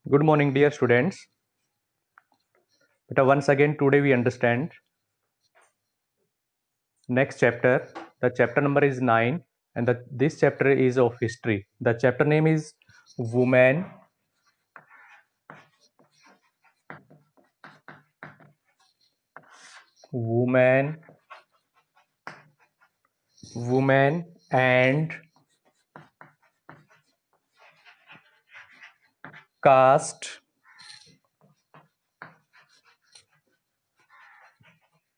Good morning, dear students. Once again, today we understand next chapter. The chapter number is 9, and this chapter is of history. The chapter name is Women, Women, Women and Caste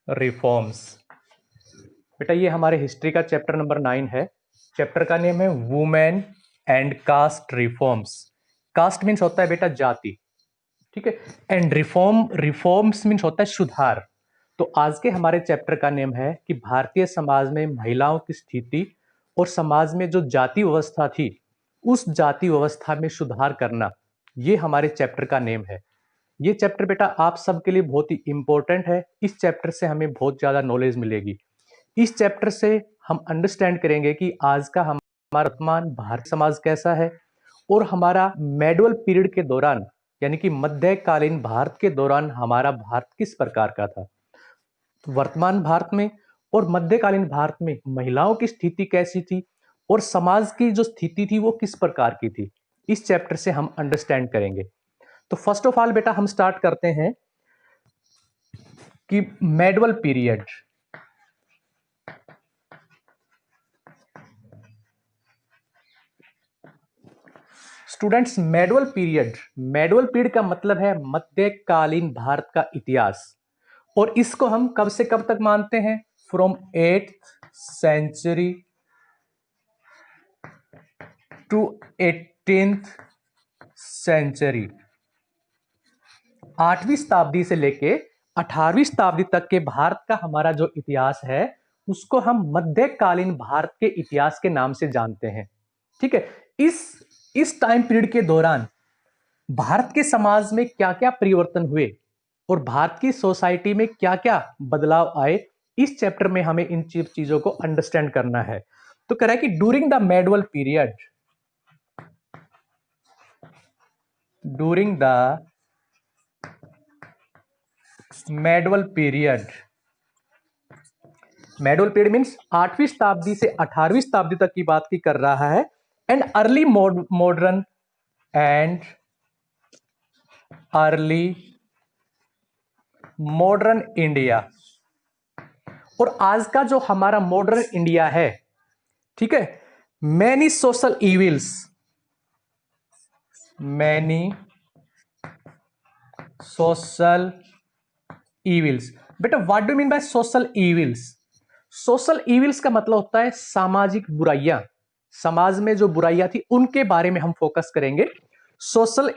Reforms. बेटा ये हमारे history का chapter number 9 है. Chapter का name है women and caste reforms. Caste means होता है बेटा जाति, ठीक है, एंड रिफॉर्म्स मीन्स होता है सुधार. तो आज के हमारे चैप्टर का नेम है कि भारतीय समाज में महिलाओं की स्थिति और समाज में जो जाति व्यवस्था थी उस जाति व्यवस्था में सुधार करना. ये हमारे चैप्टर का नेम है. ये चैप्टर बेटा आप सबके लिए बहुत ही इंपॉर्टेंट है. इस चैप्टर से हमें बहुत ज्यादा नॉलेज मिलेगी. इस चैप्टर से हम अंडरस्टैंड करेंगे कि आज का हमारा वर्तमान भारतीय समाज कैसा है और हमारा मेडुअल पीरियड के दौरान यानी कि मध्यकालीन भारत के दौरान हमारा भारत किस प्रकार का था. वर्तमान भारत में और मध्यकालीन भारत में महिलाओं की स्थिति कैसी थी और समाज की जो स्थिति थी वो किस प्रकार की थी. इस चैप्टर से हम अंडरस्टैंड करेंगे. तो फर्स्ट ऑफ ऑल बेटा हम स्टार्ट करते हैं कि medieval period. Students, medieval period का मतलब है मध्यकालीन भारत का इतिहास. और इसको हम कब से कब तक मानते हैं? From 8th century to 18th century. 8वीं शताब्दी से लेके 18वीं शताब्दी तक के भारत का हमारा जो इतिहास है उसको हम मध्यकालीन भारत के इतिहास के नाम से जानते हैं. ठीक है. इस टाइम पीरियड के दौरान भारत के समाज में क्या क्या परिवर्तन हुए और भारत की सोसाइटी में क्या क्या बदलाव आए, इस चैप्टर में हमें इन चीजों को अंडरस्टैंड करना है. तो कह रहा है कि during the medieval period, medieval period means 8वीं शताब्दी से 18वीं शताब्दी तक की बात की कर रहा है. And early modern India. और आज का जो हमारा मॉडर्न इंडिया है, ठीक है, मैनी सोशल इविल्स. बेटा what do mean by social evils? Social evils का मतलब होता है सामाजिक बुराइयां. समाज में जो बुराइयां थी उनके बारे में हम फोकस करेंगे. Social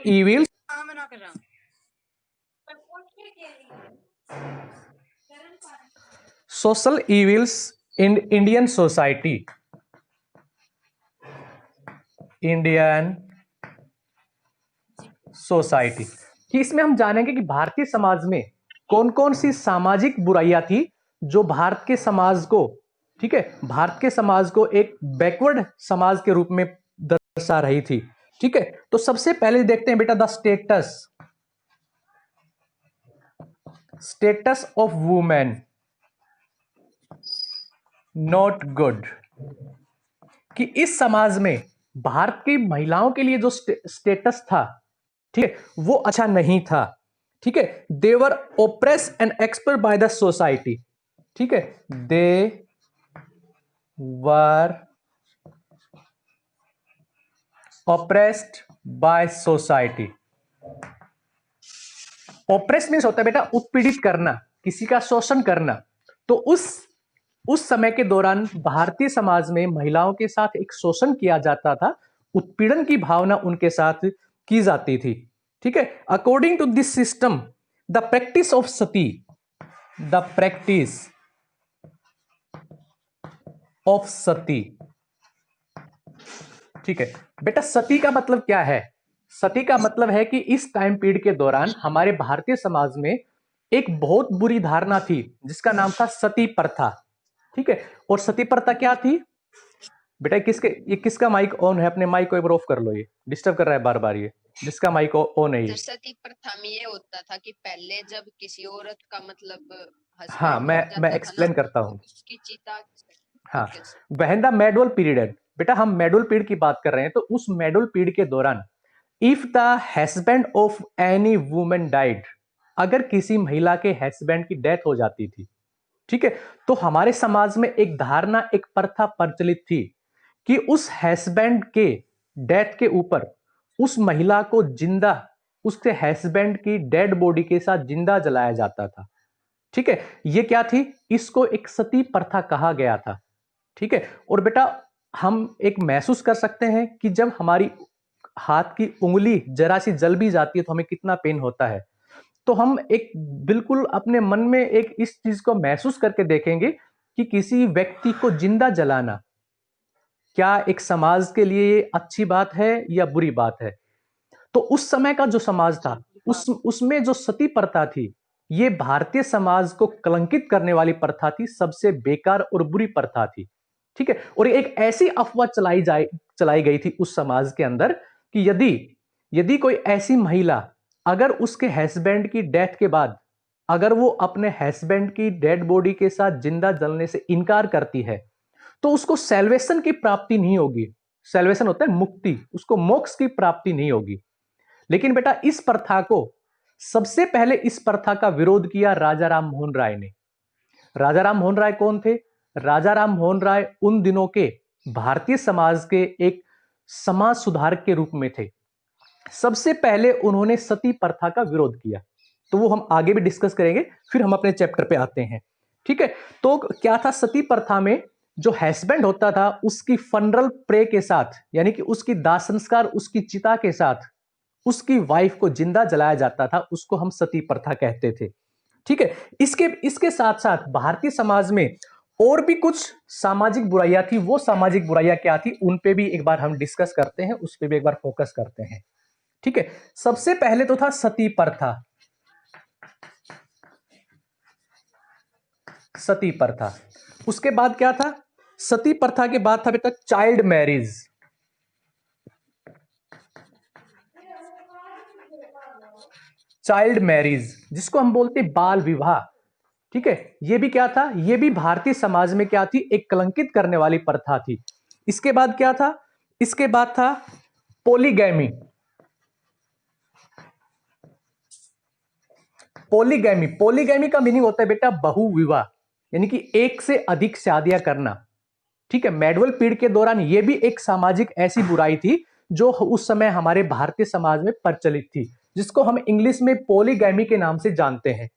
evils in Indian society. कि इसमें हम जानेंगे कि भारतीय समाज में कौन कौन सी सामाजिक बुराइयां थी जो भारत के समाज को, ठीक है, भारत के समाज को एक बैकवर्ड समाज के रूप में दर्शा रही थी. ठीक है. तो सबसे पहले देखते हैं बेटा the status of women not good. कि इस समाज में भारत की महिलाओं के लिए जो स्टेटस था, ठीक है, वो अच्छा नहीं था. ठीक है. They were oppress and exploited by the society. ठीक है. They were oppressed by society. Oppress means होता है बेटा उत्पीड़ित करना, किसी का शोषण करना. तो उस समय के दौरान भारतीय समाज में महिलाओं के साथ एक शोषण किया जाता था, उत्पीड़न की भावना उनके साथ की जाती थी. ठीक है. According to this system the practice of sati. ठीक है. बेटा सती का मतलब क्या है? सती का मतलब है कि इस टाइम पीरियड के दौरान हमारे भारतीय समाज में एक बहुत बुरी धारणा थी जिसका नाम था सती प्रथा. ठीक है. और सती प्रथा क्या थी? बेटा ये किसका माइक ऑन है? अपने माइक को एक बार ऑफ कर लो, ये डिस्टर्ब कर रहा है बार बार। ये जिसका माइक ऑन है ये। सती प्रथा में ये होता था कि पहले जब किसी औरत का मतलब हाँ, हस्बैंड मर जाता मैं था एक्सप्लेन ना, करता तो हूँ। उसकी चिता। हाँ, okay sir. When the medieval period, बेटा हम मेडुअल पीरियड की बात कर रहे हैं, तो उस मेडुअल पीरियड के दौरान if the husband of any woman died, अगर किसी महिला के हस्बैंड की डेथ हो जाती थी, ठीक है, तो हमारे समाज में एक धारणा, एक प्रथा प्रचलित थी कि उस हस्बैंड के डेथ के ऊपर उस महिला को जिंदा, उसके हस्बैंड की डेड बॉडी के साथ जिंदा जलाया जाता था। ठीक है, ये क्या थी? इसको एक सती प्रथा कहा गया था। ठीक है, और बेटा हम एक महसूस कर सकते हैं कि जब हमारी हाथ की उंगली जरा सी जल भी जाती है तो हमें कितना पेन होता है। तो हम एक बिल्कुल अपने मन में एक इस चीज को महसूस करके देखेंगे कि किसी व्यक्ति को जिंदा जलाना क्या एक समाज के लिए अच्छी बात है या बुरी बात है? तो उस समय का जो समाज था, उसमें जो सती प्रथा थी, ये भारतीय समाज को कलंकित करने वाली प्रथा थी, सबसे बेकार और बुरी प्रथा थी। ठीक है, और एक ऐसी अफवाह चलाई गई थी उस समाज के अंदर कि यदि यदि कोई ऐसी महिला अगर उसके हस्बैंड की डेथ के बाद अगर वो अपने हस्बैंड की डेड बॉडी के साथ जिंदा जलने से इनकार करती है, तो उसको सैल्वेशन की प्राप्ति नहीं होगी। सैल्वेशन होता है मुक्ति, उसको मोक्ष की प्राप्ति नहीं होगी। लेकिन बेटा इस प्रथा को सबसे पहले इस प्रथा का विरोध किया राजा राम मोहन राय ने। राजा राम मोहन राय कौन थे? राजा राम मोहन राय उन दिनों के भारतीय समाज के एक समाज सुधारक के रूप में थे। सबसे पहले उन्होंने सती प्रथा का विरोध किया। तो वो हम आगे भी डिस्कस करेंगे, फिर हम अपने चैप्टर पे आते हैं। ठीक है, तो क्या था सती प्रथा में? जो हस्बैंड होता था उसकी फनरल प्रे के साथ, यानी कि उसकी दाह संस्कार उसकी चिता के साथ उसकी वाइफ को जिंदा जलाया जाता था, उसको हम सती प्रथा कहते थे। ठीक है, इसके इसके साथ साथ भारतीय समाज में और भी कुछ सामाजिक बुराइयां थी। वो सामाजिक बुराइयां क्या थी, उन पे भी एक बार हम डिस्कस करते हैं, उस पे भी एक बार फोकस करते हैं। ठीक है, सबसे पहले तो था सती प्रथा। सती प्रथा, उसके बाद क्या था? सती प्रथा के बाद था बेटा चाइल्ड मैरिज। चाइल्ड मैरिज जिसको हम बोलते बाल विवाह। ठीक है, ये भी क्या था? ये भी भारतीय समाज में क्या थी? एक कलंकित करने वाली प्रथा थी। इसके बाद क्या था? इसके बाद था पोलीगैमी। पोलीगैमी, पोलीगैमी का मीनिंग होता है बेटा बहुविवाह, यानी कि एक से अधिक शादियां करना। ठीक है, मेडुअल पीरियड के दौरान यह भी एक सामाजिक ऐसी बुराई थी जो उस समय हमारे भारतीय समाज में प्रचलित थी, जिसको हम इंग्लिश में पोलीगैमी के नाम से जानते हैं।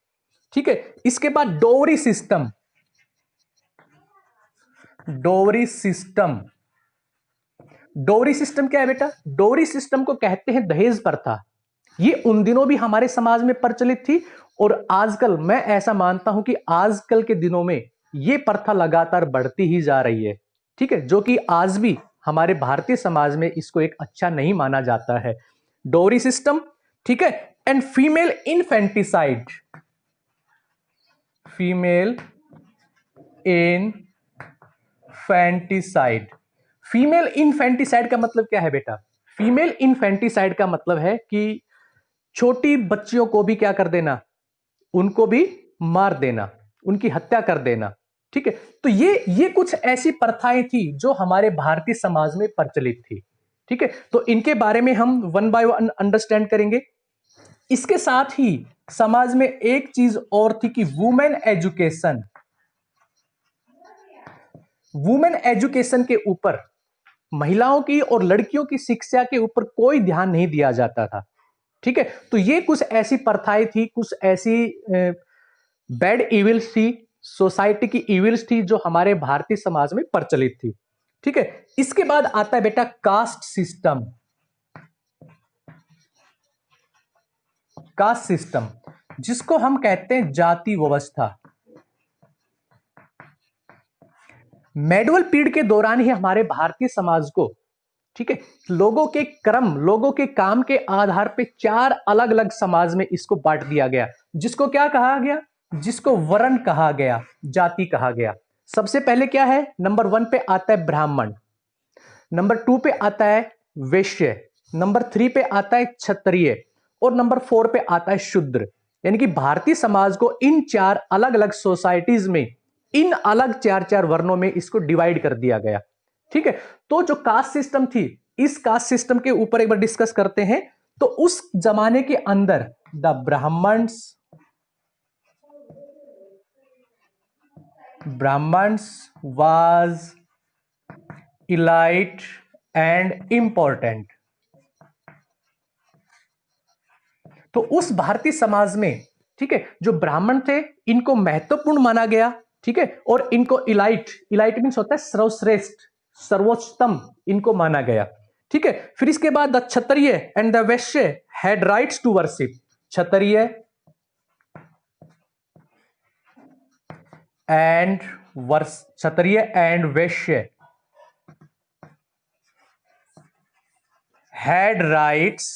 ठीक है, इसके बाद dowry system. Dowry system, dowry system क्या है बेटा? डोवरी सिस्टम को कहते हैं दहेज प्रथा। ये उन दिनों भी हमारे समाज में प्रचलित थी और आजकल मैं ऐसा मानता हूं कि आजकल के दिनों में ये प्रथा लगातार बढ़ती ही जा रही है। ठीक है, जो कि आज भी हमारे भारतीय समाज में इसको एक अच्छा नहीं माना जाता है। डोवरी सिस्टम, ठीक है, एंड फीमेल इनफेंटिसाइड। फीमेल इनफेंटिसाइड, फीमेल इनफेंटिसाइड का मतलब क्या है बेटा? फीमेल इनफेंटिसाइड का मतलब है कि छोटी बच्चियों को भी क्या कर देना? उनको भी मार देना, उनकी हत्या कर देना। ठीक है, तो ये कुछ ऐसी प्रथाएं थी जो हमारे भारतीय समाज में प्रचलित थी। ठीक है, तो इनके बारे में हम वन बाय वन अंडरस्टैंड करेंगे। इसके साथ ही समाज में एक चीज और थी कि वुमेन एजुकेशन। वुमेन एजुकेशन के ऊपर, महिलाओं की और लड़कियों की शिक्षा के ऊपर कोई ध्यान नहीं दिया जाता था। ठीक है, तो ये कुछ ऐसी प्रथाएं थी, कुछ ऐसी बैड इविल्स थी, सोसाइटी की इविल्स थी जो हमारे भारतीय समाज में प्रचलित थी। ठीक है, इसके बाद आता है बेटा कास्ट सिस्टम। कास्ट सिस्टम जिसको हम कहते हैं जाति व्यवस्था। मेडुअल पीरियड के दौरान ही हमारे भारतीय समाज को, ठीक है, लोगों के क्रम, लोगों के काम के आधार पे चार अलग अलग समाज में इसको बांट दिया गया, जिसको क्या कहा गया? जिसको वर्ण कहा गया, जाति कहा गया। सबसे पहले क्या है? नंबर 1 पे आता है ब्राह्मण। नंबर 2 पे आता है वैश्य, नंबर 3 पे आता है क्षत्रिय और नंबर 4 पे आता है शूद्र। यानी कि भारतीय समाज को इन 4 अलग अलग सोसाइटीज में, इन अलग 4 वर्णों में इसको डिवाइड कर दिया गया। ठीक है, तो जो कास्ट सिस्टम थी, इस कास्ट सिस्टम के ऊपर एक बार डिस्कस करते हैं। तो उस जमाने के अंदर the Brahmins was elite and important. तो उस भारतीय समाज में, ठीक है, जो ब्राह्मण थे इनको महत्वपूर्ण माना गया। ठीक है, और इनको इलाइट, इलाइट मीन्स होता है सर्वश्रेष्ठ, सर्वोच्चतम इनको माना गया। ठीक है, फिर इसके बाद the Kshatriya and the Vaishya had rights to worship. Kshatriya and Vaishya had rights